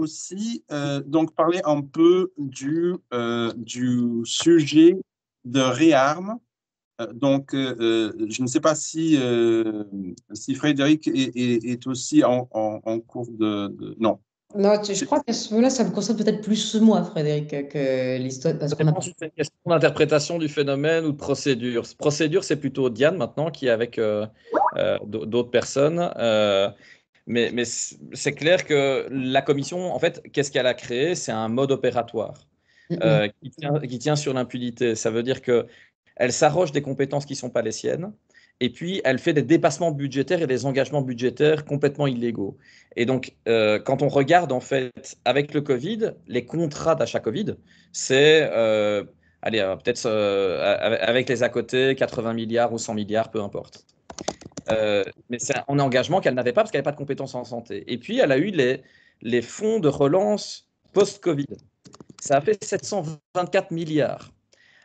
aussi donc parler un peu du sujet de réarme. Je ne sais pas si Frédéric est aussi en cours Non. Non, je crois qu'à ce moment-là, ça me concerne peut-être plus moi, Frédéric, que l'histoire, parce Ça qu'on a. dépend si c'est une question d'interprétation du phénomène ou de procédure. Procédure, c'est plutôt Diane maintenant qui est avec d'autres personnes. Mais c'est clair que la commission, en fait, qu'est-ce qu'elle a créé? C'est un mode opératoire Mm, qui tient sur l'impunité. Ça veut dire que elle s'arroge des compétences qui ne sont pas les siennes, et puis elle fait des dépassements budgétaires et des engagements budgétaires complètement illégaux. Et donc, quand on regarde, en fait, avec le Covid, les contrats d'achat Covid, c'est, allez, peut-être avec les à côté, 80 milliards ou 100 milliards, peu importe. Mais c'est un engagement qu'elle n'avait pas parce qu'elle n'avait pas de compétences en santé. Et puis, elle a eu les fonds de relance post-Covid. Ça a fait 724 milliards.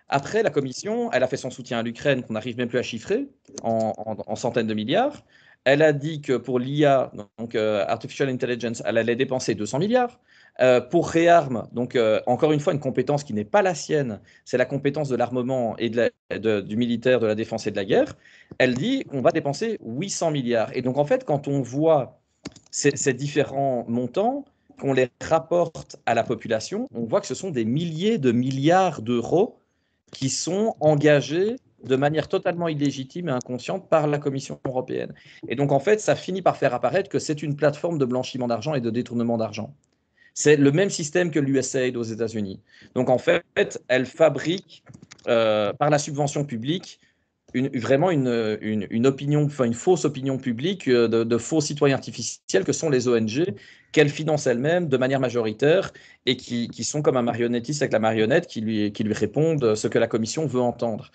Après, la Commission, elle a fait son soutien à l'Ukraine, qu'on n'arrive même plus à chiffrer, en centaines de milliards. Elle a dit que pour l'IA, donc Artificial Intelligence, elle allait dépenser 200 milliards. Pour réarme, donc encore une fois, une compétence qui n'est pas la sienne, c'est la compétence de l'armement et du militaire, de la défense et de la guerre. Elle dit qu'on va dépenser 800 milliards. Et donc, en fait, quand on voit ces différents montants, qu'on les rapporte à la population, on voit que ce sont des milliers de milliards d'euros qui sont engagés de manière totalement illégitime et inconsciente par la Commission européenne. Et donc, en fait, ça finit par faire apparaître que c'est une plateforme de blanchiment d'argent et de détournement d'argent. C'est le même système que l'USAID aux États-Unis. Donc, en fait, elle fabrique, par la subvention publique, vraiment une opinion, enfin une fausse opinion publique de faux citoyens artificiels que sont les ONG, qu'elle finance elle-même de manière majoritaire et qui sont comme un marionnettiste avec la marionnette qui lui répondent ce que la Commission veut entendre.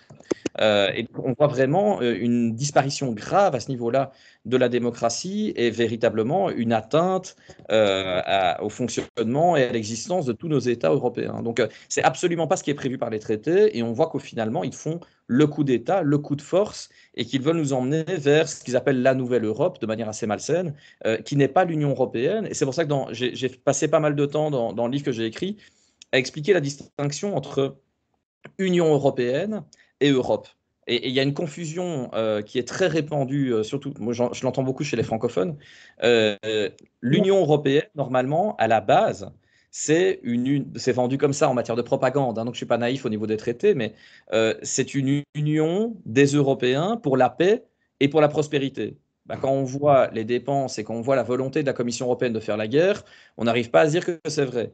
Et on voit vraiment une disparition grave à ce niveau-là de la démocratie et véritablement une atteinte au fonctionnement et à l'existence de tous nos États européens. Donc, c'est absolument pas ce qui est prévu par les traités et on voit qu'au finalement, ils font le coup d'État, le coup de force et qu'ils veulent nous emmener vers ce qu'ils appellent la nouvelle Europe de manière assez malsaine, qui n'est pas l'Union européenne. Et c'est pour ça que j'ai passé pas mal de temps dans le livre que j'ai écrit à expliquer la distinction entre Union européenne et Europe. Et il y a une confusion qui est très répandue, surtout, moi je l'entends beaucoup chez les francophones. Euh, L'Union européenne, normalement, à la base, c'est vendu comme ça en matière de propagande, hein, donc je ne suis pas naïf au niveau des traités, mais c'est une union des Européens pour la paix et pour la prospérité. Ben, quand on voit les dépenses et quand on voit la volonté de la Commission européenne de faire la guerre, on n'arrive pas à se dire que c'est vrai.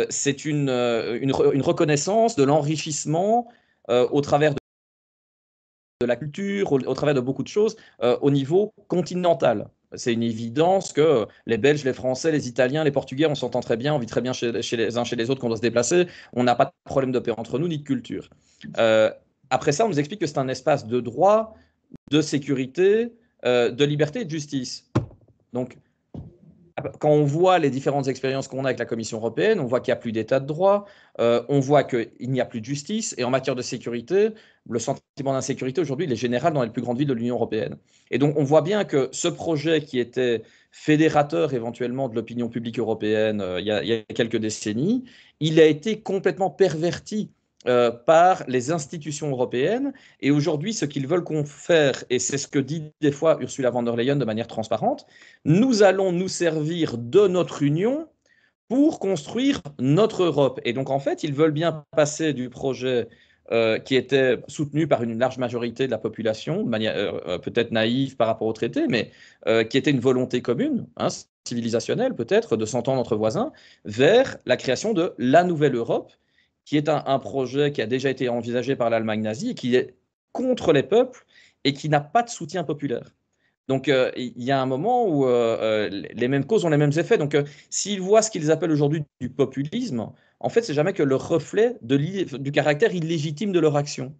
C'est une reconnaissance de l'enrichissement au travers de la culture, au travers de beaucoup de choses, au niveau continental. C'est une évidence que les Belges, les Français, les Italiens, les Portugais, on s'entend très bien, on vit très bien chez les uns chez les autres quand on doit se déplacer, on n'a pas de problème de paix entre nous ni de culture. Euh, Après ça, on nous explique que c'est un espace de droit, de sécurité, de liberté et de justice. Donc, quand on voit les différentes expériences qu'on a avec la Commission européenne, on voit qu'il n'y a plus d'état de droit, on voit qu'il n'y a plus de justice, et en matière de sécurité, le sentiment d'insécurité aujourd'hui, il est général dans les plus grandes villes de l'Union européenne. Et donc on voit bien que ce projet qui était fédérateur éventuellement de l'opinion publique européenne il y a quelques décennies, il a été complètement perverti par les institutions européennes. Et aujourd'hui, ce qu'ils veulent qu'on faire, et c'est ce que dit des fois Ursula von der Leyen de manière transparente, nous allons nous servir de notre union pour construire notre Europe. Et donc, en fait, ils veulent bien passer du projet qui était soutenu par une large majorité de la population, de manière peut-être naïve par rapport au traité, mais qui était une volonté commune, hein, civilisationnelle peut-être, de s'entendre entre voisins, vers la création de la nouvelle Europe, qui est un projet qui a déjà été envisagé par l'Allemagne nazie et qui est contre les peuples et qui n'a pas de soutien populaire. Donc, il y a un moment où les mêmes causes ont les mêmes effets. Donc, s'ils voient ce qu'ils appellent aujourd'hui du populisme, en fait, c'est jamais que le reflet du caractère illégitime de leur action.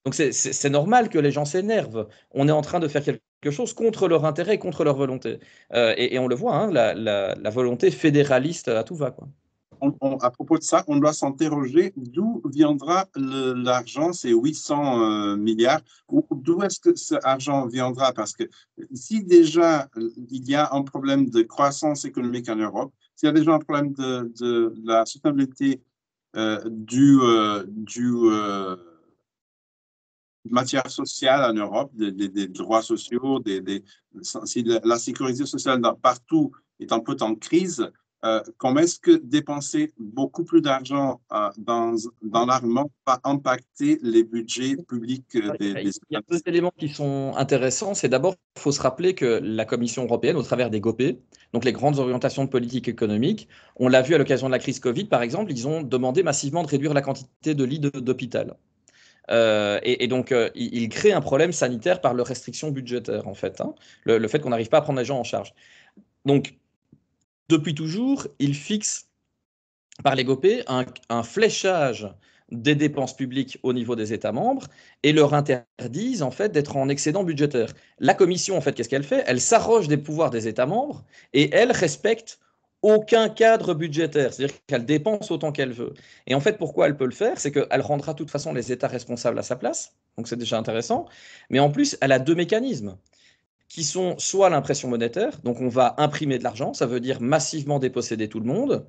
Donc, c'est normal que les gens s'énervent. On est en train de faire quelque chose contre leur intérêt et contre leur volonté. Et on le voit, hein, la volonté fédéraliste à tout va, quoi. à propos de ça, on doit s'interroger d'où viendra l'argent, ces 800 milliards, d'où est-ce que cet argent viendra? Parce que si déjà il y a un problème de croissance économique en Europe, s'il y a déjà un problème de la soutenabilité du matière sociale en Europe, des droits sociaux, si la sécurité sociale partout est un peu en crise, comment est-ce que dépenser beaucoup plus d'argent dans l'armement va impacter les budgets publics Il y a deux éléments qui sont intéressants. C'est d'abord, il faut se rappeler que la Commission européenne, au travers des GOPE, donc les grandes orientations de politique économique, on l'a vu à l'occasion de la crise Covid, par exemple, ils ont demandé massivement de réduire la quantité de lits d'hôpital. Donc, il crée un problème sanitaire par leur restriction budgétaire, en fait, hein, le fait qu'on n'arrive pas à prendre les gens en charge. Donc, depuis toujours, ils fixent par les GOPE un fléchage des dépenses publiques au niveau des États membres et leur interdisent en fait d'être en excédent budgétaire. La Commission, en fait, qu'est-ce qu'elle fait? Elle s'arroge des pouvoirs des États membres et elle respecte aucun cadre budgétaire, c'est-à-dire qu'elle dépense autant qu'elle veut. Et en fait, pourquoi elle peut le faire? C'est qu'elle rendra de toute façon les États responsables à sa place, donc c'est déjà intéressant, mais en plus, elle a deux mécanismes qui sont soit l'impression monétaire, donc on va imprimer de l'argent, ça veut dire massivement déposséder tout le monde,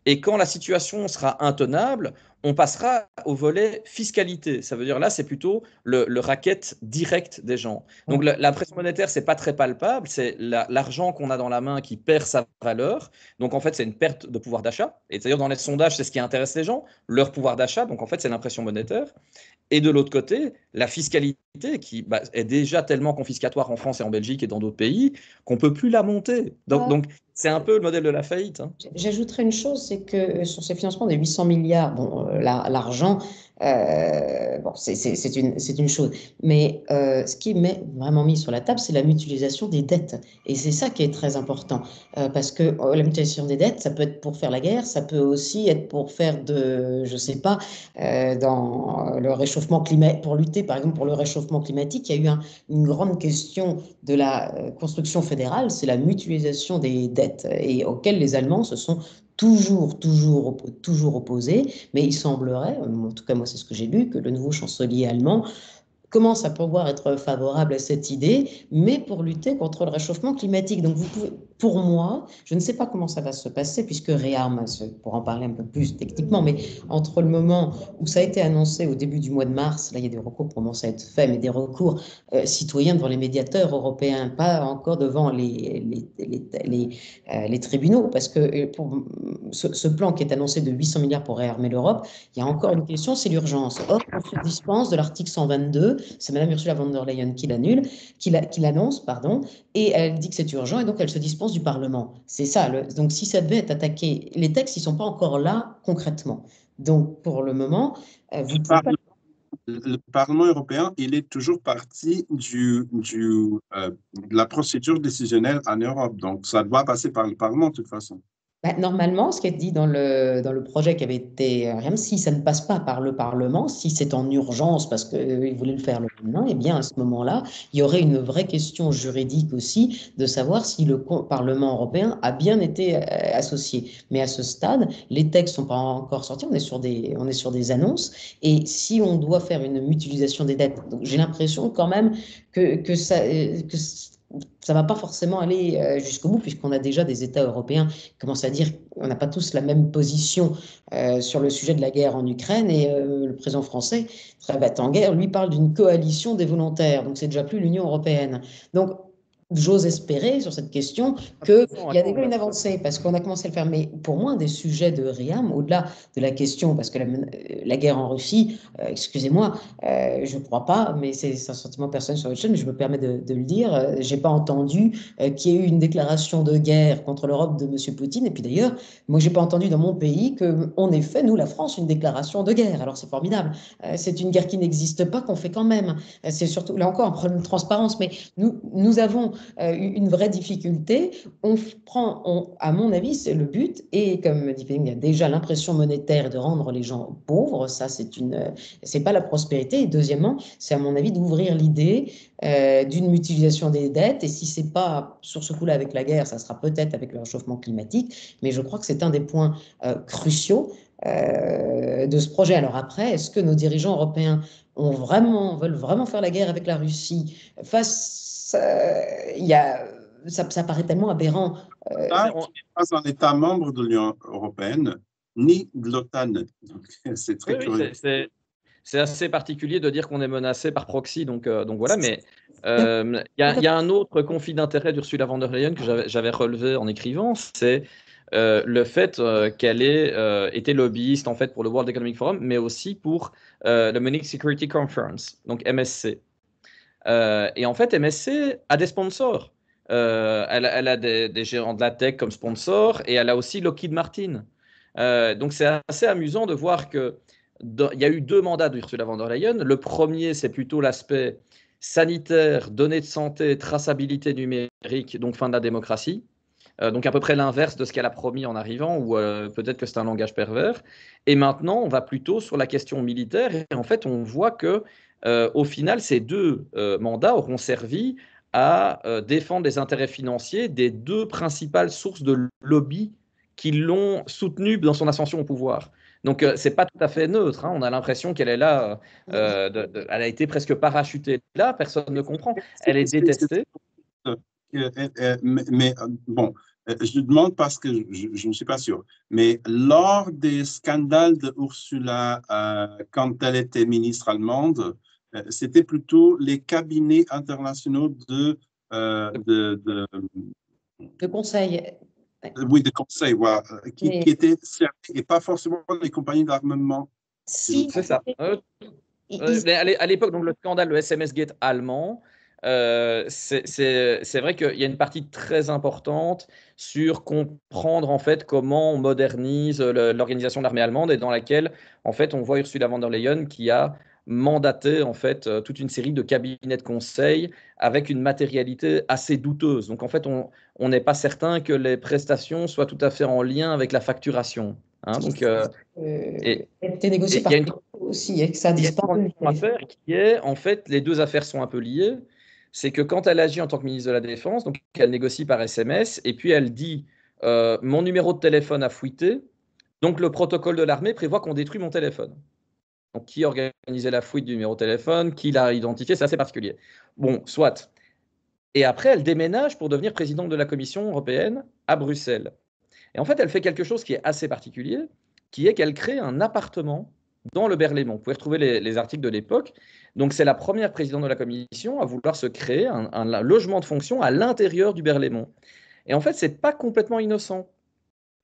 et quand la situation sera intenable, on passera au volet fiscalité. Ça veut dire là, c'est plutôt le racket direct des gens. Donc la pression monétaire, c'est pas très palpable, c'est l'argent qu'on a dans la main qui perd sa valeur. Donc en fait, c'est une perte de pouvoir d'achat. Et d'ailleurs, dans les sondages, c'est ce qui intéresse les gens, leur pouvoir d'achat. Donc en fait, c'est l'impression monétaire. Et de l'autre côté, la fiscalité qui est déjà tellement confiscatoire en France et en Belgique et dans d'autres pays qu'on ne peut plus la monter. Donc c'est un peu le modèle de la faillite. Hein. J'ajouterais une chose, c'est que sur ces financements des 800 milliards, bon, l'argent, bon, c'est une chose. Mais ce qui est vraiment mis sur la table, c'est la mutualisation des dettes. Et c'est ça qui est très important. Parce que la mutualisation des dettes, ça peut être pour faire la guerre, ça peut aussi être pour faire je sais pas, dans le réchauffement climatique, pour lutter par exemple pour le réchauffement climatique. Il y a eu une grande question de la construction fédérale, c'est la mutualisation des dettes, et auxquelles les Allemands se sont toujours opposés. Mais il semblerait, en tout cas moi c'est ce que j'ai lu, que le nouveau chancelier allemand commence à pouvoir être favorable à cette idée, mais pour lutter contre le réchauffement climatique. Donc, pour moi, je ne sais pas comment ça va se passer, puisque REARM, pour en parler un peu plus techniquement, mais entre le moment où ça a été annoncé au début du mois de mars, là, il y a des recours qui commencent à être faits, mais des recours citoyens devant les médiateurs européens, pas encore devant les tribunaux, parce que pour ce plan qui est annoncé de 800 milliards pour réarmer l'Europe, il y a encore une question, c'est l'urgence. Or, on se dispense de l'article 122, c'est Mme Ursula von der Leyen qui l'annonce, pardon, et elle dit que c'est urgent, et donc elle se dispense du Parlement. C'est ça. Donc, si ça devait être attaqué, les textes, ils ne sont pas encore là concrètement. Donc, pour le moment, vous pouvez pas... Le Parlement européen, il est toujours partie de la procédure décisionnelle en Europe. Donc, ça doit passer par le Parlement de toute façon. Normalement, ce qui est dit dans le projet qui avait été, si ça ne passe pas par le Parlement, si c'est en urgence parce qu'ils voulaient le faire le lendemain, eh bien à ce moment-là, il y aurait une vraie question juridique aussi de savoir si le Parlement européen a bien été associé. Mais à ce stade, les textes ne sont pas encore sortis, on est sur des annonces. Et si on doit faire une mutualisation des dettes, j'ai l'impression quand même que ça ne va pas forcément aller jusqu'au bout, puisqu'on a déjà des États européens qui commencent à dire qu'on n'a pas tous la même position sur le sujet de la guerre en Ukraine, et le président français, très bête en guerre, lui parle d'une coalition des volontaires, donc c'est déjà plus l'Union européenne. Donc, j'ose espérer sur cette question qu'il y a déjà une avancée, parce qu'on a commencé à le faire. Mais pour moi, un des sujets de REARM, au-delà de la question, parce que la guerre en Russie, excusez-moi, je ne crois pas, mais c'est un sentiment personnel sur votre chaîne, mais je me permets de le dire, je n'ai pas entendu qu'il y ait eu une déclaration de guerre contre l'Europe de M. Poutine. Et puis d'ailleurs, moi, je n'ai pas entendu dans mon pays qu'on ait fait, nous, la France, une déclaration de guerre. Alors c'est formidable. C'est une guerre qui n'existe pas qu'on fait quand même. C'est surtout, là encore, un problème de transparence. Mais nous avons une vraie difficulté. À mon avis, c'est le but. Et comme dit Péling, il y a déjà l'impression monétaire de rendre les gens pauvres. Ça, c'est pas la prospérité. Et deuxièmement, c'est à mon avis d'ouvrir l'idée d'une mutualisation des dettes. Et si c'est pas sur ce coup-là avec la guerre, ça sera peut-être avec le réchauffement climatique. Mais je crois que c'est un des points cruciaux de ce projet. Alors après, est-ce que nos dirigeants européens veulent vraiment faire la guerre avec la Russie ça paraît tellement aberrant. Là, on n'est pas un État membre de l'Union européenne, ni de l'OTAN. Donc, c'est très curieux. C'est assez particulier de dire qu'on est menacé par proxy, donc voilà. Mais il y a un autre conflit d'intérêt d'Ursula von der Leyen que j'avais relevé en écrivant, c'est le fait qu'elle ait été lobbyiste en fait pour le World Economic Forum, mais aussi pour le Munich Security Conference, donc MSC. Et en fait, MSC a des sponsors. Elle a des géants de la tech comme sponsors et elle a aussi Lockheed Martin. Donc c'est assez amusant de voir que il y a eu 2 mandats d'Ursula von der Leyen. Le premier, c'est plutôt l'aspect sanitaire, données de santé, traçabilité numérique, donc fin de la démocratie. Donc à peu près l'inverse de ce qu'elle a promis en arrivant, ou peut-être que c'est un langage pervers. Et maintenant, on va plutôt sur la question militaire. Et en fait, on voit que au final, ces 2 mandats auront servi à défendre les intérêts financiers des 2 principales sources de lobby qui l'ont soutenu dans son ascension au pouvoir. Donc, c'est pas tout à fait neutre. Hein. On a l'impression qu'elle est là, elle a été presque parachutée là, personne ne comprend. Elle est détestée. Mais bon, je demande parce que je ne suis pas sûr. Mais lors des scandales de Ursula, quand elle était ministre allemande, c'était plutôt les cabinets internationaux de conseil. Oui, de conseil, voilà, qui étaient servis et pas forcément les compagnies d'armement. Si, c'est ça. Mais à l'époque, donc le scandale, le SMS Gate allemand, c'est vrai qu'il y a une partie très importante sur comprendre en fait comment on modernise l'organisation de l'armée allemande et dans laquelle en fait on voit Ursula von der Leyen qui a mandaté en fait toute une série de cabinets de conseil avec une matérialité assez douteuse. Donc en fait on n'est pas certain que les prestations soient tout à fait en lien avec la facturation. Hein, donc été négocié par aussi et que ça disparaît. Qui est, en fait, les 2 affaires sont un peu liées. C'est que quand elle agit en tant que ministre de la Défense, donc elle négocie par SMS, et puis elle dit mon numéro de téléphone a fuité, donc le protocole de l'armée prévoit qu'on détruit mon téléphone. Donc qui organisait la fuite du numéro de téléphone, qui l'a identifié, c'est assez particulier. Bon, soit. Et après, elle déménage pour devenir présidente de la Commission européenne à Bruxelles. Et en fait, elle fait quelque chose qui est assez particulier, qui est qu'elle crée un appartement dans le Berlaymont. Vous pouvez retrouver les articles de l'époque. Donc, c'est la première présidente de la commission à vouloir se créer un logement de fonction à l'intérieur du Berlaymont. Et en fait, ce n'est pas complètement innocent.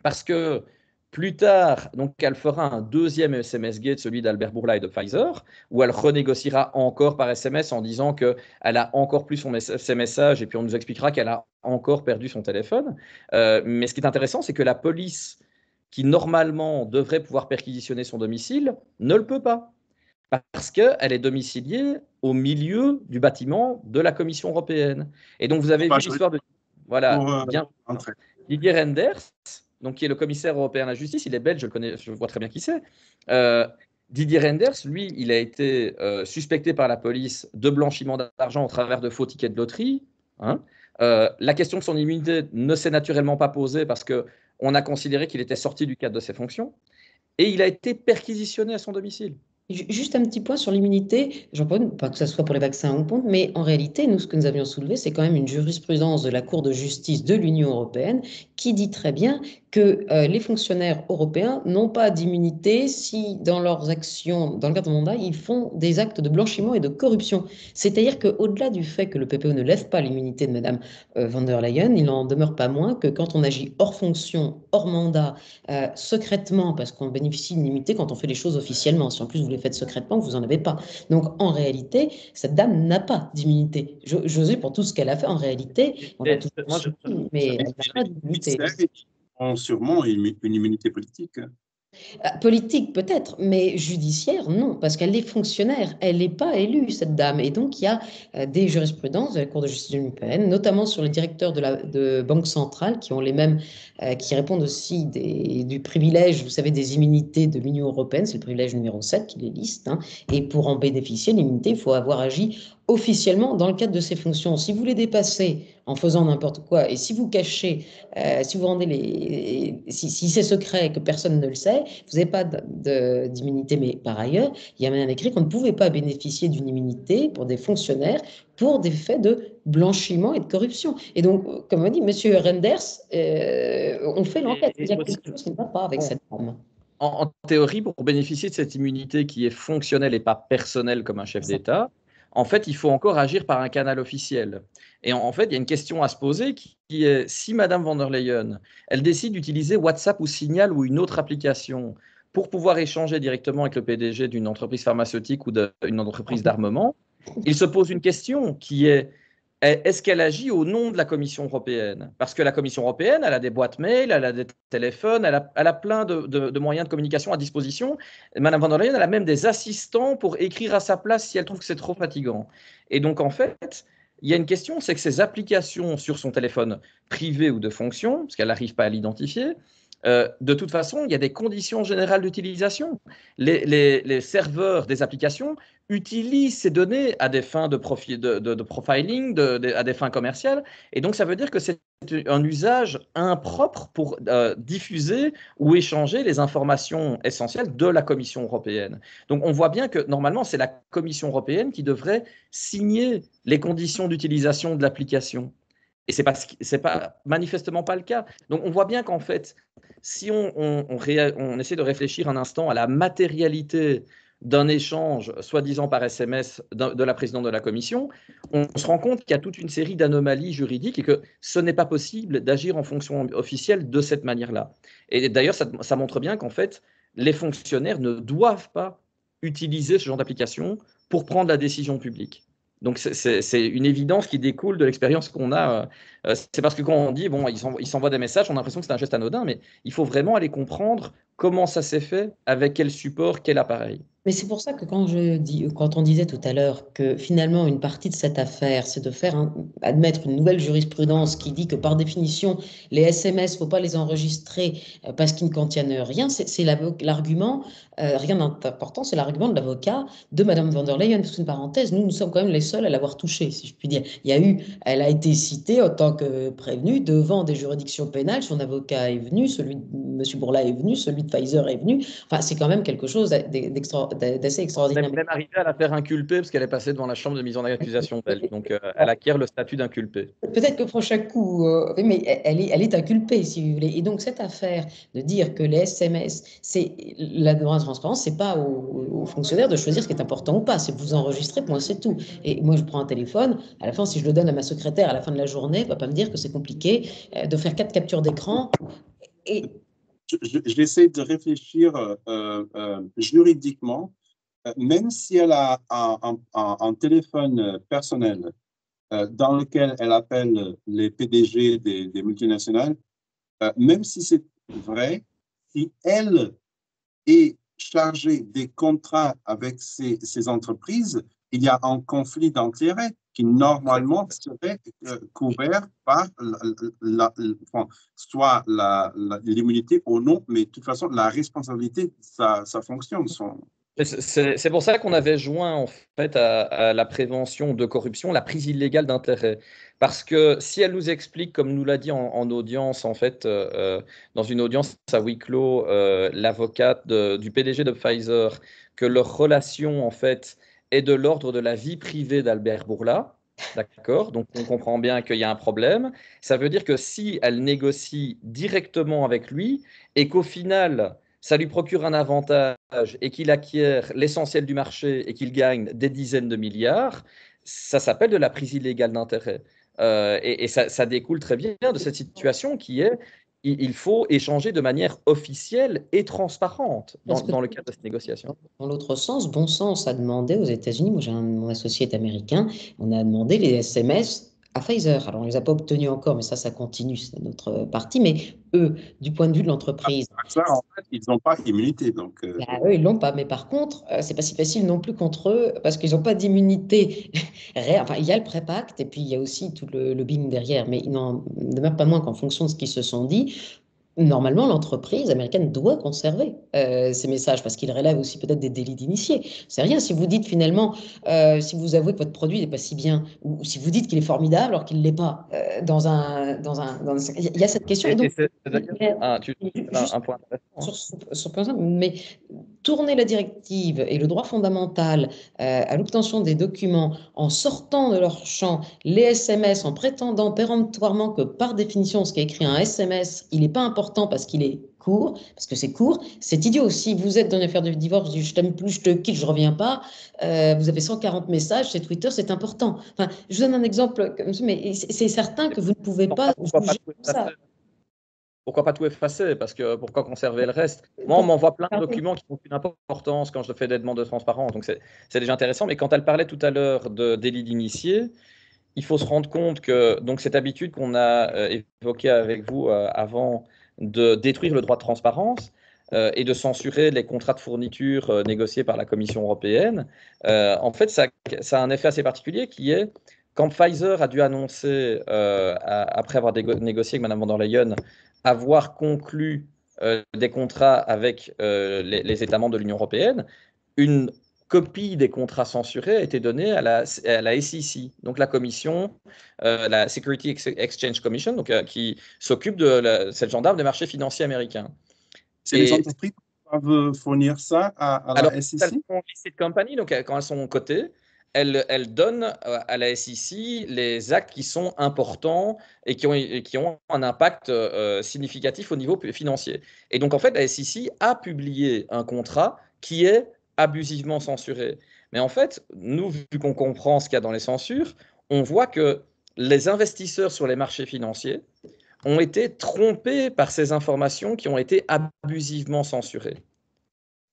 Parce que plus tard, donc, elle fera un 2e SMS Gate, celui d'Albert Bourla et de Pfizer, où elle renégociera encore par SMS en disant qu'elle a encore plus ses messages et puis on nous expliquera qu'elle a encore perdu son téléphone. Mais ce qui est intéressant, c'est que la police, qui normalement devrait pouvoir perquisitionner son domicile, ne le peut pas. Parce qu'elle est domiciliée au milieu du bâtiment de la Commission européenne. Et donc, vous avez vu l'histoire de... Voilà, bien. Didier Reynders, donc, qui est le commissaire européen à la justice, il est belge, je le connais, je vois très bien qui c'est. Didier Reynders, lui, il a été suspecté par la police de blanchiment d'argent au travers de faux tickets de loterie. Hein. La question de son immunité ne s'est naturellement pas posée parce qu'on a considéré qu'il était sorti du cadre de ses fonctions. Et il a été perquisitionné à son domicile. Juste un petit point sur l'immunité, j'en pense pas que ce soit pour les vaccins ou pas, mais en réalité, nous, ce que nous avions soulevé, c'est quand même une jurisprudence de la Cour de justice de l'Union européenne qui dit très bien que les fonctionnaires européens n'ont pas d'immunité si, dans leurs actions, dans le cadre de mandat, ils font des actes de blanchiment et de corruption. C'est-à-dire qu'au-delà du fait que le PPE ne lève pas l'immunité de Mme von der Leyen, il n'en demeure pas moins que quand on agit hors fonction, hors mandat, secrètement, parce qu'on bénéficie d'une immunité quand on fait les choses officiellement. Si en plus vous les faites secrètement, vous n'en avez pas. Donc en réalité, cette dame n'a pas d'immunité. José, pour tout ce qu'elle a fait, en réalité, on a tout mais elle n'a pas d'immunité. Ont sûrement une immunité politique. Politique peut-être, mais judiciaire, non, parce qu'elle est fonctionnaire, elle n'est pas élue, cette dame. Et donc, il y a des jurisprudences de la Cour de justice de l'Union européenne, notamment sur les directeurs de banque centrale, qui ont les mêmes, qui répondent aussi du privilège, vous savez, des immunités de l'Union européenne, c'est le privilège numéro 7 qui les liste, hein, et pour en bénéficier, l'immunité, il faut avoir agi officiellement dans le cadre de ses fonctions. Si vous les dépassez en faisant n'importe quoi, et si vous cachez, si vous rendez si c'est secret et que personne ne le sait, vous n'avez pas d'immunité. Mais par ailleurs, il y a même écrit qu'on ne pouvait pas bénéficier d'une immunité pour des fonctionnaires pour des faits de blanchiment et de corruption. Et donc, comme on dit, Monsieur Renders, on fait l'enquête. Il y a quelque chose qui ne va pas avec cette femme. En théorie, pour bénéficier de cette immunité qui est fonctionnelle et pas personnelle comme un chef d'État, en fait, il faut encore agir par un canal officiel. Et en fait, il y a une question à se poser qui est, si Madame von der Leyen, elle décide d'utiliser WhatsApp ou Signal ou une autre application pour pouvoir échanger directement avec le PDG d'une entreprise pharmaceutique ou d'une entreprise d'armement, il se pose une question qui est-ce qu'elle agit au nom de la Commission européenne? Parce que la Commission européenne, elle a des boîtes mail, elle a des téléphones, elle a plein de moyens de communication à disposition. Madame von der Leyen, elle a même des assistants pour écrire à sa place si elle trouve que c'est trop fatigant. Et donc, en fait, il y a une question, c'est que ces applications sur son téléphone privé ou de fonction, parce qu'elle n'arrive pas à l'identifier, de toute façon, il y a des conditions générales d'utilisation. Les serveurs des applications utilisent ces données à des fins de profiling, à des fins commerciales. Et donc, ça veut dire que c'est un usage impropre pour diffuser ou échanger les informations essentielles de la Commission européenne. Donc, on voit bien que normalement, c'est la Commission européenne qui devrait signer les conditions d'utilisation de l'application. Et ce n'est manifestement pas le cas. Donc, on voit bien qu'en fait, si on essaie de réfléchir un instant à la matérialité d'un échange, soi-disant par SMS, de la présidente de la Commission, on se rend compte qu'il y a toute une série d'anomalies juridiques et que ce n'est pas possible d'agir en fonction officielle de cette manière-là. Et d'ailleurs, ça montre bien qu'en fait, les fonctionnaires ne doivent pas utiliser ce genre d'application pour prendre la décision publique. Donc, c'est une évidence qui découle de l'expérience qu'on a. C'est parce que quand on dit, bon, ils s'envoient des messages, on a l'impression que c'est un geste anodin, mais il faut vraiment aller comprendre comment ça s'est fait, avec quel support, quel appareil. Mais c'est pour ça que quand on disait tout à l'heure que finalement une partie de cette affaire, c'est de faire admettre une nouvelle jurisprudence qui dit que par définition, les SMS, il ne faut pas les enregistrer parce qu'ils ne contiennent rien, c'est l'argument, rien d'important, c'est l'argument de l'avocat de Madame von der Leyen. C'est une parenthèse, nous sommes quand même les seuls à l'avoir touchée, si je puis dire. Elle a été citée en tant que prévenue devant des juridictions pénales, son avocat est venu, celui de M. Bourla est venu, celui de Pfizer est venu. Enfin, c'est quand même quelque chose d'assez extraordinaire. Elle est même arrivée à la faire inculper parce qu'elle est passée devant la chambre de mise en accusation belge. Donc, elle acquiert le statut d'inculpée. Peut-être que prochain coup, mais elle est inculpée, si vous voulez. Et donc, cette affaire de dire que les SMS, c'est la demande de transparence, c'est pas aux fonctionnaires de choisir ce qui est important ou pas. C'est vous enregistrer, point, c'est tout. Et moi, je prends un téléphone. À la fin, si je le donne à ma secrétaire à la fin de la journée, elle ne va pas me dire que c'est compliqué de faire 4 captures d'écran. Et j'essaie de réfléchir juridiquement, même si elle a un téléphone personnel dans lequel elle appelle les PDG des multinationales, même si c'est vrai, si elle est chargée des contrats avec ces entreprises, il y a un conflit d'intérêts qui normalement serait couvert par soit l'immunité ou non, mais de toute façon, la responsabilité, ça fonctionne. C'est pour ça qu'on avait joint en fait à la prévention de corruption la prise illégale d'intérêt. Parce que si elle nous explique, comme nous l'a dit en audience, en fait, dans une audience à huis clos, l'avocate du PDG de Pfizer, que leur relation en fait est de l'ordre de la vie privée d'Albert Bourla, d'accord? Donc on comprend bien qu'il y a un problème. Ça veut dire que si elle négocie directement avec lui et qu'au final ça lui procure un avantage et qu'il acquiert l'essentiel du marché et qu'il gagne des dizaines de milliards, ça s'appelle de la prise illégale d'intérêt. Et ça découle très bien de cette situation qui est il faut échanger de manière officielle et transparente dans le cadre de cette négociation. Dans l'autre sens, bon sens a demandé aux États-Unis, moi j'ai mon associé est américain, on a demandé les SMS à Pfizer. Alors, on ne les a pas obtenus encore, mais ça continue, c'est notre partie. Mais eux, du point de vue de l'entreprise, Ça, en fait, ils n'ont pas d'immunité. Donc, bah, eux, ils l'ont pas. Mais par contre, c'est pas si facile non plus contre eux parce qu'ils n'ont pas d'immunité réelle. Enfin, il y a le PrEP et puis il y a aussi tout le lobbying derrière. Mais il n'en demeure pas moins qu'en fonction de ce qu'ils se sont dit, normalement, l'entreprise américaine doit conserver ces messages parce qu'ils relèvent aussi peut-être des délits d'initiés. C'est rien si vous dites finalement, si vous avouez que votre produit n'est pas si bien, ou si vous dites qu'il est formidable alors qu'il ne l'est pas. Il y a cette question. Et donc, C'est d'ailleurs juste un point intéressant. sur ce point, mais tourner la directive et le droit fondamental à l'obtention des documents en sortant de leur champ les SMS, en prétendant péremptoirement que par définition, ce qui est écrit un SMS, il n'est pas important parce qu'il est court, parce que c'est court, c'est idiot. Si vous êtes dans une affaire de divorce, je t'aime plus, je te quitte, je reviens pas, vous avez 140 messages, c'est Twitter, c'est important. Enfin, je vous donne un exemple, mais c'est certain que vous ne pouvez pas juger comme ça. Pourquoi pas tout effacer? Parce que pourquoi conserver le reste? Moi, on m'envoie plein de documents qui n'ont aucune importance quand je fais des demandes de transparence. Donc, c'est déjà intéressant. Mais quand elle parlait tout à l'heure de délit d'initié, il faut se rendre compte que donc, cette habitude qu'on a évoquée avec vous avant de détruire le droit de transparence et de censurer les contrats de fourniture négociés par la Commission européenne, en fait, ça a un effet assez particulier qui est quand Pfizer a dû annoncer, après avoir négocié avec Mme von der Leyen, avoir conclu des contrats avec les États membres de l'Union européenne, une copie des contrats censurés a été donnée à la SEC, donc la commission, la Security Exchange Commission, donc, qui s'occupe c'est le gendarme des marchés financiers américains. c'est les entreprises qui doivent fournir ça à la SEC? Elles sont listed company, donc quand elles sont cotées, elles donnent à la SEC les actes qui sont importants et qui ont un impact significatif au niveau financier. Et donc, en fait, la SEC a publié un contrat qui est abusivement censuré. Mais en fait, nous, vu qu'on comprend ce qu'il y a dans les censures, on voit que les investisseurs sur les marchés financiers ont été trompés par ces informations qui ont été abusivement censurées.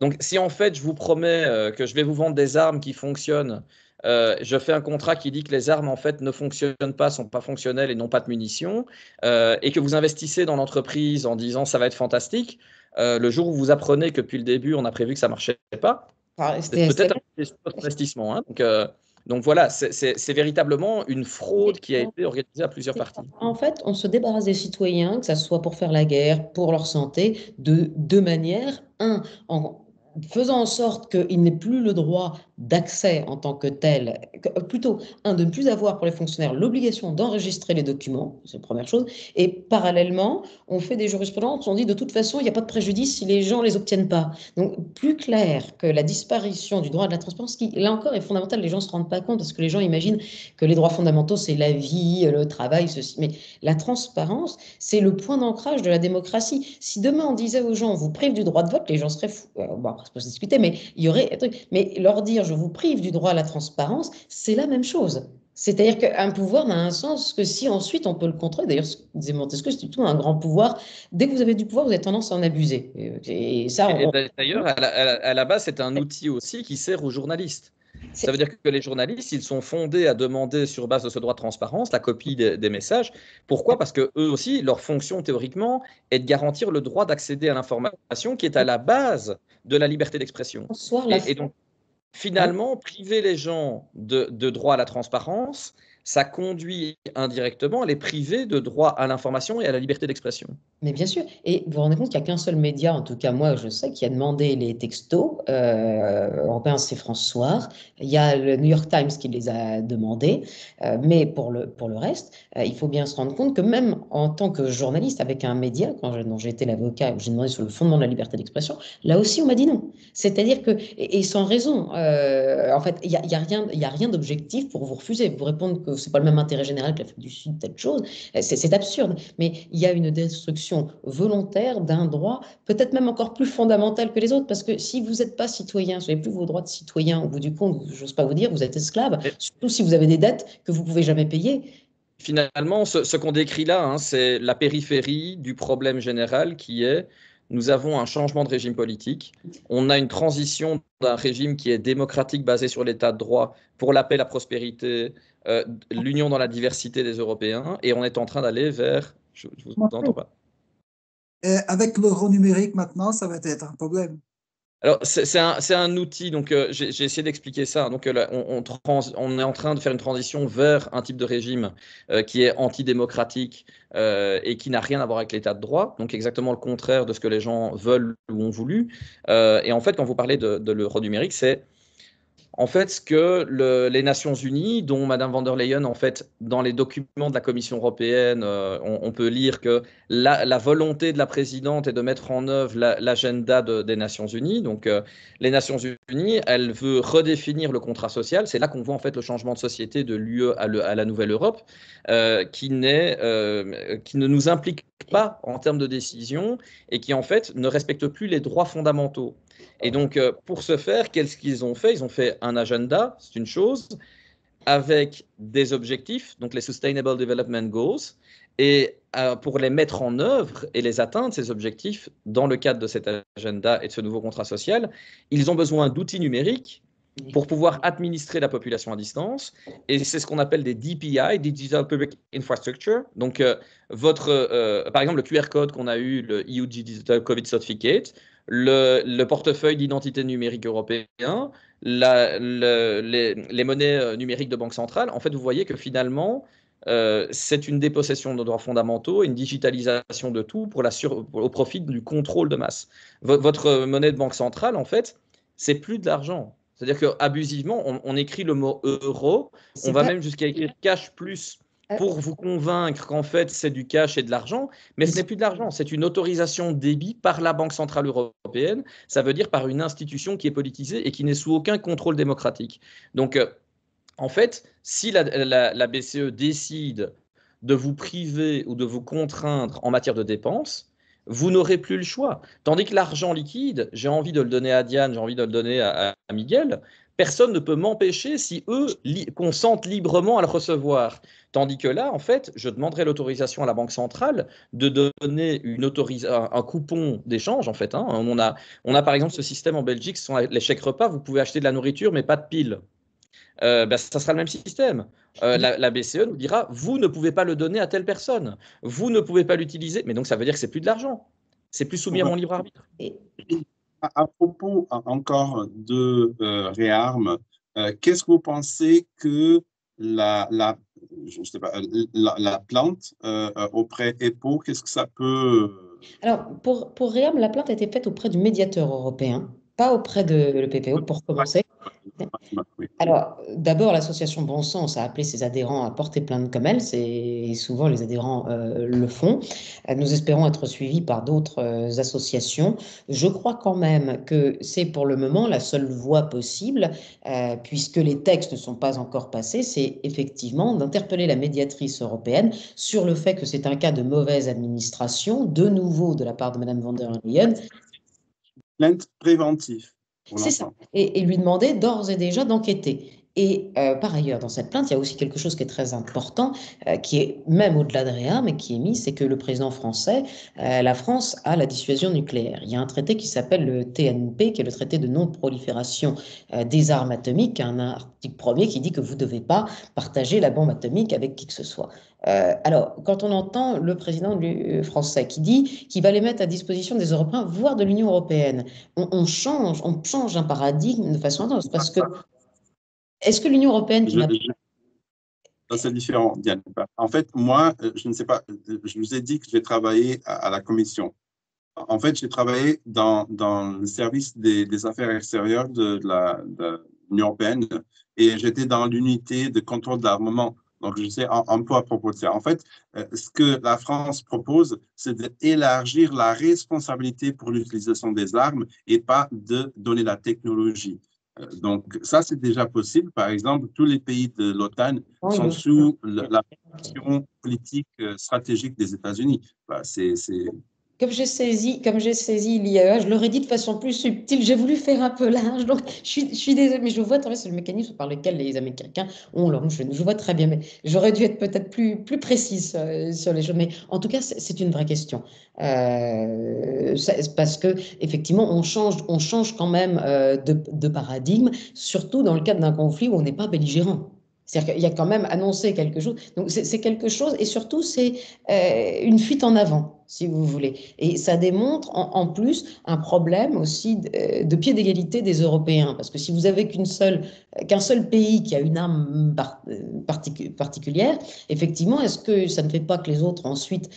Donc, si en fait, je vous promets que je vais vous vendre des armes qui fonctionnent, je fais un contrat qui dit que les armes en fait ne fonctionnent pas, sont pas fonctionnelles et n'ont pas de munitions, et que vous investissez dans l'entreprise en disant ça va être fantastique, le jour où vous apprenez que depuis le début on a prévu que ça marchait pas, c'est peut-être un investissement. Hein. Donc voilà, c'est véritablement une fraude qui a été organisée à plusieurs parties. En fait, on se débarrasse des citoyens, que ça soit pour faire la guerre, pour leur santé, de deux manières. Un, en faisant en sorte qu'ils n'aient plus le droit d'accès en tant que tel, plutôt, de ne plus avoir pour les fonctionnaires l'obligation d'enregistrer les documents, c'est la première chose, et parallèlement, on fait des jurisprudences, on dit de toute façon, il n'y a pas de préjudice si les gens ne les obtiennent pas. Donc, plus clair que la disparition du droit de la transparence, qui, là encore, est fondamental, les gens ne se rendent pas compte, parce que les gens imaginent que les droits fondamentaux, c'est la vie, le travail, ceci, mais la transparence, c'est le point d'ancrage de la démocratie. Si demain, on disait aux gens, on vous prive du droit de vote, les gens seraient fous. Bon, après, ça peut se discuter, mais il y aurait... Mais leur dire, je vous prive du droit à la transparence, c'est la même chose. C'est-à-dire qu'un pouvoir n'a un sens que si ensuite on peut le contrôler. D'ailleurs, disait Montesquieu, c'est tout un grand pouvoir. Dès que vous avez du pouvoir, vous avez tendance à en abuser. Et ça, d'ailleurs, à la base, c'est un outil aussi qui sert aux journalistes. Ça veut dire que les journalistes, ils sont fondés à demander sur base de ce droit de transparence la copie des messages. Pourquoi? Parce que eux aussi, leur fonction théoriquement est de garantir le droit d'accéder à l'information qui est à la base de la liberté d'expression. Et donc, finalement, priver les gens de droit à la transparence, ça conduit indirectement à les priver de droit à l'information et à la liberté d'expression. Mais bien sûr. Et vous vous rendez compte qu'il n'y a qu'un seul média, en tout cas moi je sais, qui a demandé les textos européens, c'est France Soir. Il y a le New York Times qui les a demandés. Mais pour le reste, il faut bien se rendre compte que même en tant que journaliste avec un média, dont j'ai été l'avocat, où j'ai demandé sur le fondement de la liberté d'expression, là aussi on m'a dit non. C'est-à-dire que, et sans raison, en fait, il n'y a rien d'objectif pour vous refuser, vous répondre que ce n'est pas le même intérêt général que l'Afrique du Sud, telle chose. C'est absurde. Mais il y a une destruction volontaire d'un droit, peut-être même encore plus fondamental que les autres, parce que si vous n'êtes pas citoyen, si vous n'avez plus vos droits de citoyen, au bout du compte, j'ose pas vous dire, vous êtes esclave, surtout si vous avez des dettes que vous ne pouvez jamais payer. Finalement, ce qu'on décrit là, hein, c'est la périphérie du problème général qui est nous avons un changement de régime politique, on a une transition d'un régime qui est démocratique basé sur l'état de droit pour la paix, la prospérité l'union dans la diversité des Européens, et on est en train d'aller vers... Je vous entends pas. Avec l'euro numérique maintenant, ça va être un problème. Alors, c'est un outil, donc j'ai essayé d'expliquer ça. Donc, là, on est en train de faire une transition vers un type de régime qui est antidémocratique et qui n'a rien à voir avec l'état de droit, donc exactement le contraire de ce que les gens veulent ou ont voulu. Et en fait, quand vous parlez de l'euro numérique, c'est en fait ce que les Nations Unies, dont Madame von der Leyen, en fait, dans les documents de la Commission européenne, on peut lire que la volonté de la présidente est de mettre en œuvre l'agenda des Nations Unies. Donc, les Nations Unies, elle veut redéfinir le contrat social. C'est là qu'on voit en fait le changement de société de l'UE à la nouvelle Europe, qui ne nous implique pas en termes de décision et qui en fait ne respecte plus les droits fondamentaux. Et donc, pour ce faire, qu'est-ce qu'ils ont fait? Ils ont fait un agenda, c'est une chose, avec des objectifs, donc les Sustainable Development Goals, et pour les mettre en œuvre et les atteindre, ces objectifs, dans le cadre de cet agenda et de ce nouveau contrat social, ils ont besoin d'outils numériques pour pouvoir administrer la population à distance. Et c'est ce qu'on appelle des DPI, Digital Public Infrastructure. Donc, par exemple, le QR code qu'on a eu, le EU Digital COVID Certificate, le portefeuille d'identité numérique européen, les monnaies numériques de banque centrale, en fait, vous voyez que finalement, c'est une dépossession de droits fondamentaux, une digitalisation de tout au profit du contrôle de masse. Votre monnaie de banque centrale, en fait, c'est plus de l'argent. C'est-à-dire qu'abusivement, on écrit le mot euro, on va même jusqu'à écrire cash plus pour vous convaincre qu'en fait, c'est du cash et de l'argent, mais ce n'est plus de l'argent, c'est une autorisation de débit par la Banque centrale européenne, ça veut dire par une institution qui est politisée et qui n'est sous aucun contrôle démocratique. Donc, en fait, si la BCE décide de vous priver ou de vous contraindre en matière de dépenses, vous n'aurez plus le choix. Tandis que l'argent liquide, j'ai envie de le donner à Diane, j'ai envie de le donner à Miguel, personne ne peut m'empêcher si eux consentent librement à le recevoir. Tandis que là, en fait, je demanderai l'autorisation à la Banque centrale de donner un coupon d'échange, en fait. Hein. On a par exemple ce système en Belgique, ce sont les chèques repas, vous pouvez acheter de la nourriture, mais pas de piles. Ça sera le même système. La BCE nous dira, vous ne pouvez pas le donner à telle personne, vous ne pouvez pas l'utiliser, mais donc ça veut dire que c'est plus de l'argent, c'est plus soumis à mon libre arbitre. À propos encore de réarmes, qu'est-ce que vous pensez que je sais pas, la plainte auprès EPO, qu'est-ce que ça peut... Alors, pour REAM, la plainte a été faite auprès du médiateur européen, pas auprès de l'EPPO, pour commencer. Alors, d'abord, l'association Bon Sens a appelé ses adhérents à porter plainte comme elle, et souvent les adhérents le font. Nous espérons être suivis par d'autres associations. Je crois quand même que c'est pour le moment la seule voie possible, puisque les textes ne sont pas encore passés, c'est effectivement d'interpeller la médiatrice européenne sur le fait que c'est un cas de mauvaise administration, de nouveau de la part de Mme von der Leyen. Plainte préventive. C'est ça. Et lui demander d'ores et déjà d'enquêter. Et par ailleurs, dans cette plainte, il y a aussi quelque chose qui est très important, qui est même au-delà de rien, mais qui est mis, c'est que le président français, la France a la dissuasion nucléaire. Il y a un traité qui s'appelle le TNP, qui est le traité de non-prolifération des armes atomiques, un article premier qui dit que vous ne devez pas partager la bombe atomique avec qui que ce soit. Alors, quand on entend le président français qui dit qu'il va les mettre à disposition des Européens, voire de l'Union européenne, on change un paradigme de façon intense, parce que est-ce que l'Union européenne c'est différent, Diane. En fait, moi, je ne sais pas, je vous ai dit que j'ai travaillé à la Commission. En fait, j'ai travaillé dans le service des affaires extérieures de l'Union européenne et j'étais dans l'unité de contrôle d'armement. Donc, je sais un peu à propos de ça. En fait, ce que la France propose, c'est d'élargir la responsabilité pour l'utilisation des armes et pas de donner la technologie. Donc, ça, c'est déjà possible. Par exemple, tous les pays de l'OTAN sont sous la pression politique stratégique des États-Unis. Comme j'ai saisi l'IAE, je leur ai dit de façon plus subtile, j'ai voulu faire un peu large, donc je suis désolée, mais je vois très bien, c'est le mécanisme par lequel les Américains ont leur je vois très bien, mais j'aurais dû être peut-être plus précise sur les choses, mais en tout cas, c'est une vraie question. Parce que effectivement, on change quand même de paradigme, surtout dans le cadre d'un conflit où on n'est pas belligérant. C'est-à-dire qu'il y a quand même annoncé quelque chose. Donc, c'est quelque chose, et surtout, c'est une fuite en avant, si vous voulez. Et ça démontre, en plus, un problème aussi de pied d'égalité des Européens. Parce que si vous avez qu'un seul pays qui a une arme particulière, effectivement, est-ce que ça ne fait pas que les autres, ensuite,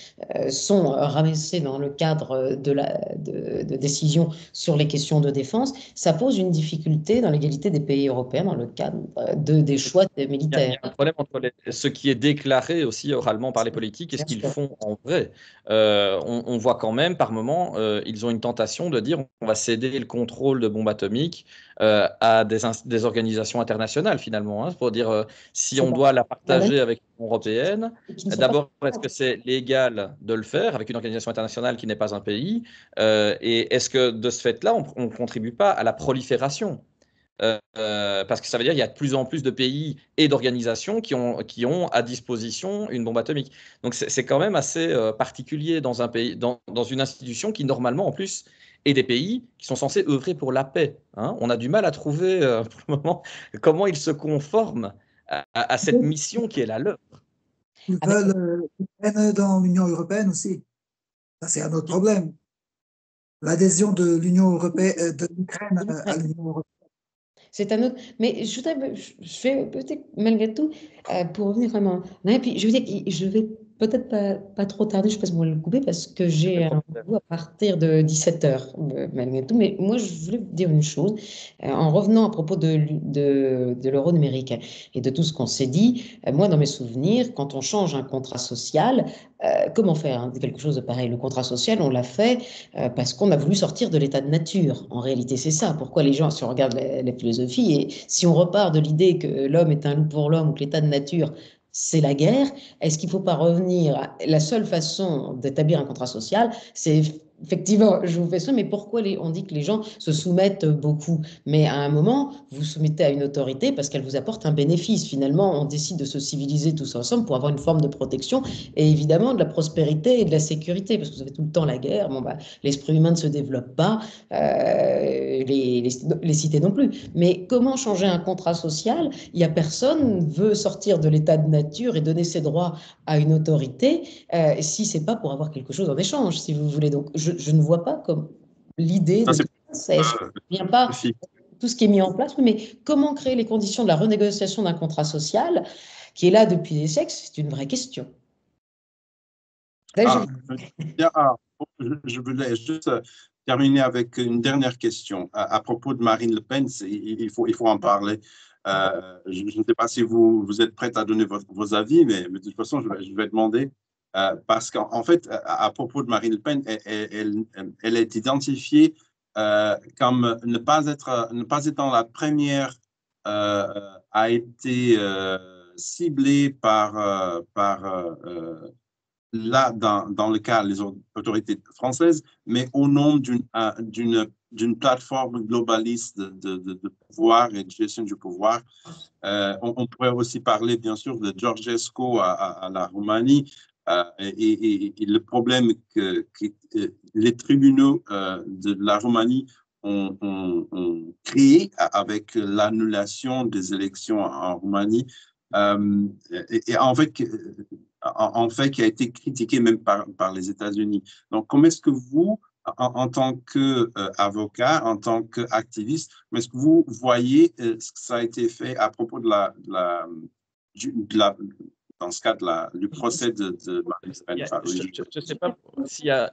sont ramassés dans le cadre de décisions sur les questions de défense? Ça pose une difficulté dans l'égalité des pays européens dans le cadre des choix militaires. Il y a un problème entre ce qui est déclaré aussi oralement par les politiques et ce qu'ils font en vrai. On voit quand même, par moment, ils ont une tentation de dire on va céder le contrôle de bombes atomiques à des organisations internationales, finalement. Hein, pour dire si on doit la partager avec l'Union européenne, d'abord, est-ce que c'est légal de le faire avec une organisation internationale qui n'est pas un pays et est-ce que de ce fait-là, on ne contribue pas à la prolifération parce que ça veut dire qu'il y a de plus en plus de pays et d'organisations qui ont à disposition une bombe atomique. Donc c'est quand même assez particulier dans un pays, dans une institution qui normalement en plus est des pays qui sont censés œuvrer pour la paix. Hein. On a du mal à trouver pour le moment comment ils se conforment à cette mission qui est la leur. Ils veulent l'Ukraine dans l'Union européenne aussi. Ça, c'est un autre problème. L'adhésion de l'Union européenne, de l'Ukraine à l'Union européenne. C'est un autre. Mais je vais peut-être, malgré tout, pour revenir vraiment. Non, et puis, je veux dire, je vais peut-être pas trop tarder, je pense qu'on va le couper parce que j'ai un rendez-vous à partir de 17h, malgré tout. Mais moi, je voulais vous dire une chose. En revenant à propos de l'euro numérique et de tout ce qu'on s'est dit, moi, dans mes souvenirs, quand on change un contrat social, comment faire quelque chose de pareil? Le contrat social, on l'a fait parce qu'on a voulu sortir de l'état de nature. En réalité, c'est ça. Pourquoi les gens, si on regarde les philosophies, et si on repart de l'idée que l'homme est un loup pour l'homme ou que l'état de nature, c'est la guerre, est-ce qu'il ne faut pas revenir? La seule façon d'établir un contrat social, c'est effectivement, je vous fais ça, mais pourquoi on dit que les gens se soumettent beaucoup? Mais à un moment, vous vous soumettez à une autorité parce qu'elle vous apporte un bénéfice. Finalement, on décide de se civiliser tous ensemble pour avoir une forme de protection et évidemment de la prospérité et de la sécurité, parce que vous avez tout le temps la guerre. Bon, l'esprit humain ne se développe pas, les cités non plus. Mais comment changer un contrat social? Il n'y a personne qui veut sortir de l'état de nature et donner ses droits à une autorité si ce n'est pas pour avoir quelque chose en échange, si vous voulez. Donc, je ne vois pas comme l'idée de ça ne vient pas tout ce qui est mis en place, mais comment créer les conditions de la renégociation d'un contrat social qui est là depuis des siècles, c'est une vraie question. Je voulais juste terminer avec une dernière question à propos de Marine Le Pen. Il faut en parler. Je ne sais pas si vous êtes prête à donner vos avis, mais de toute façon, je vais demander. Parce qu'en fait, à propos de Marine Le Pen, elle est identifiée comme ne pas étant la première a été ciblée par là, dans le cas des autorités françaises, mais au nom d'une plateforme globaliste de pouvoir et de gestion du pouvoir. On pourrait aussi parler, bien sûr, de Georgescu à la Roumanie et le problème que les tribunaux de la Roumanie ont créé avec l'annulation des élections en Roumanie. Et en fait, qui a été critiqué même par les États-Unis. Donc, comment est-ce que vous, en tant qu'avocat, en tant qu'activiste, est-ce que vous voyez ce que ça a été fait à propos dans ce cas du procès de Marine Le Pen? Je ne sais pas s'il y a